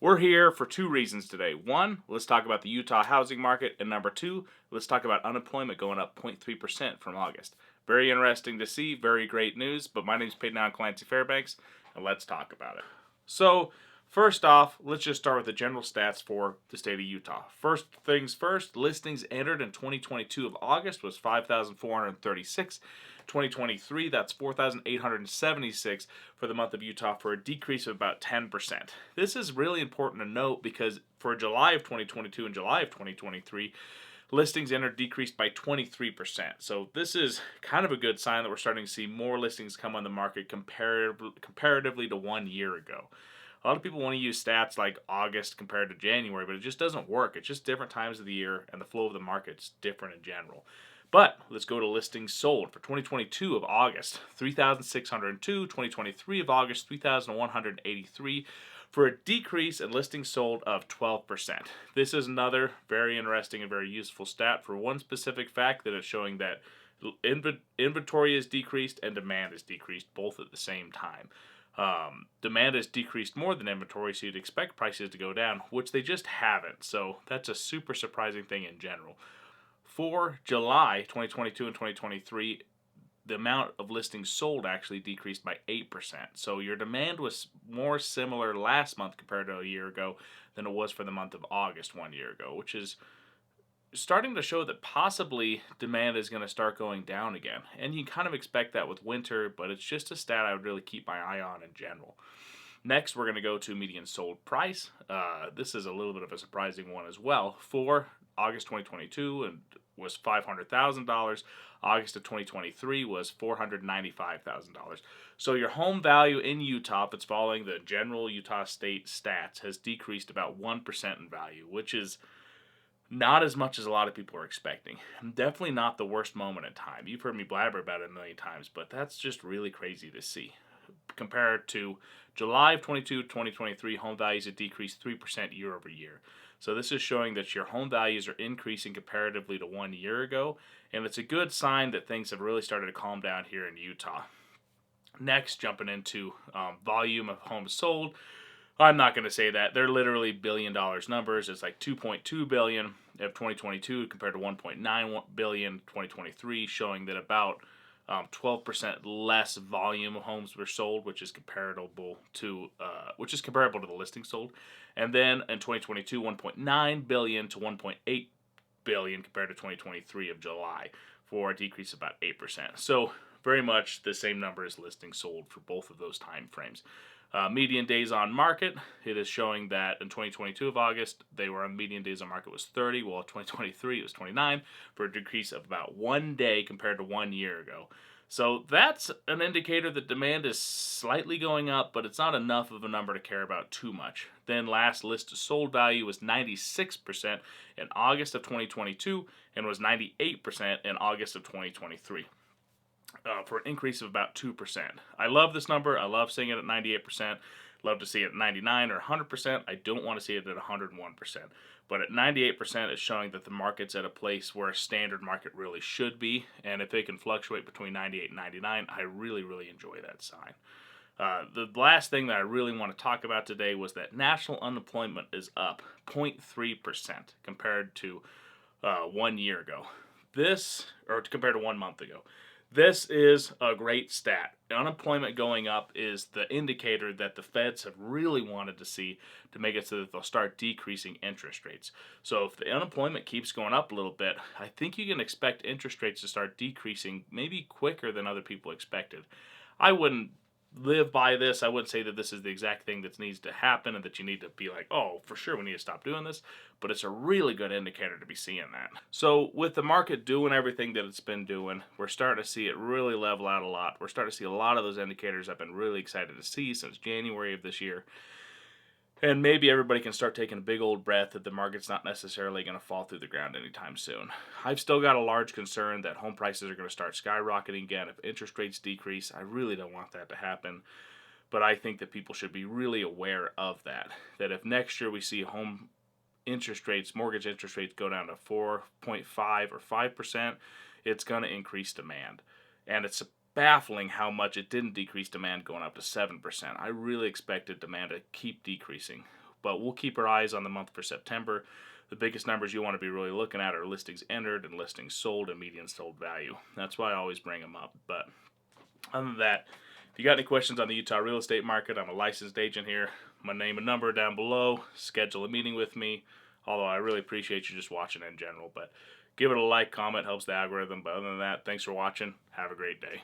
We're here for two reasons today. One, let's talk about the Utah housing market. And number two, let's talk about unemployment going up 0.3% from August. Very interesting to see, very great news. But my name is Peyton Clancy Fairbanks, and let's talk about it. So, first off, let's just start with the general stats for the state of Utah. First things first, listings entered in 2022 of August was 5,436. 2023, that's 4,876 for the month of Utah, for a decrease of about 10%. This is really important to note because for July of 2022 and July of 2023, listings entered decreased by 23%. So this is kind of a good sign that we're starting to see more listings come on the market comparatively to 1 year ago. A lot of people want to use stats like August compared to January, but it just doesn't work. It's just different times of the year, and the flow of the market's different in general. But let's go to listings sold for 2022 of August, 3,602, 2023 of August, 3,183, for a decrease in listings sold of 12%. This is another very interesting and very useful stat for one specific fact that it's showing that inventory is decreased and demand is decreased both at the same time. Demand has decreased more than inventory, so you'd expect prices to go down, which they just haven't. So that's a super surprising thing in general. For July 2022 and 2023, the amount of listings sold actually decreased by 8%. So your demand was more similar last month compared to a year ago than it was for the month of August 1 year ago, which is starting to show that possibly demand is going to start going down again. And you kind of expect that with winter, but it's just a stat I would really keep my eye on in general. Next, we're going to go to median sold price. This is a little bit of a surprising one as well. For August 2022 and was $500,000. August of 2023 was $495,000. So your home value in Utah, if it's following the general Utah state stats, has decreased about 1% in value, which is not as much as a lot of people are expecting. Definitely not the worst moment in time. You've heard me blabber about it a million times, but that's just really crazy to see. Compared to July of 2023, home values have decreased 3% year over year. So this is showing that your home values are increasing comparatively to 1 year ago, and it's a good sign that things have really started to calm down here in Utah. Next, jumping into volume of homes sold. I'm not going to say that. They're literally billion dollars numbers. It's like 2.2 billion of 2022 compared to 1.9 billion 2023, showing that about 12% less volume of homes were sold, which is comparable to the listing sold. And then in 2022, 1.9 billion to 1.8 billion compared to 2023 of July, for a decrease of about 8%. So very much the same number as listings sold for both of those time frames. Median days on market, it is showing that in 2022 of August, they were on median days on market was 30, while 2023 it was 29, for a decrease of about 1 day compared to 1 year ago. So that's an indicator that demand is slightly going up, but it's not enough of a number to care about too much. Then last list sold value was 96% in August of 2022 and was 98% in August of 2023. For an increase of about 2%. I love this number. I love seeing it at 98%. Love to see it at 99 or 100%. I don't want to see it at 101%. But at 98%, it's showing that the market's at a place where a standard market really should be. And if it can fluctuate between 98 and 99, I really, really enjoy that sign. The last thing that I really want to talk about today was that national unemployment is up 0.3% compared to 1 year ago. Compared to 1 month ago. This is a great stat. Unemployment going up is the indicator that the feds have really wanted to see to make it so that they'll start decreasing interest rates. So if the unemployment keeps going up a little bit, I think you can expect interest rates to start decreasing maybe quicker than other people expected. I wouldn't live by this. I wouldn't say that this is the exact thing that needs to happen and that you need to be like, oh, for sure we need to stop doing this, but it's a really good indicator to be seeing that. So with the market doing everything that it's been doing, we're starting to see it really level out a lot. We're starting to see a lot of those indicators I've been really excited to see since January of this year. And maybe everybody can start taking a big old breath that the market's not necessarily going to fall through the ground anytime soon. I've still got a large concern that home prices are going to start skyrocketing again if interest rates decrease. I really don't want that to happen. But I think that people should be really aware of that. That if next year we see home interest rates, mortgage interest rates go down to 4.5 or 5%, it's going to increase demand. And it's baffling how much it didn't decrease demand going up to 7%. I really expected demand to keep decreasing. but we'll keep our eyes on the month for September. The biggest numbers you want to be really looking at are listings entered and listings sold and median sold value. That's why I always bring them up. But other than that, if you got any questions on the Utah real estate market, I'm a licensed agent here. My name and number down below. Schedule a meeting with me. Although I really appreciate you just watching in general. But give it a like, comment, helps the algorithm. But other than that, thanks for watching. Have a great day.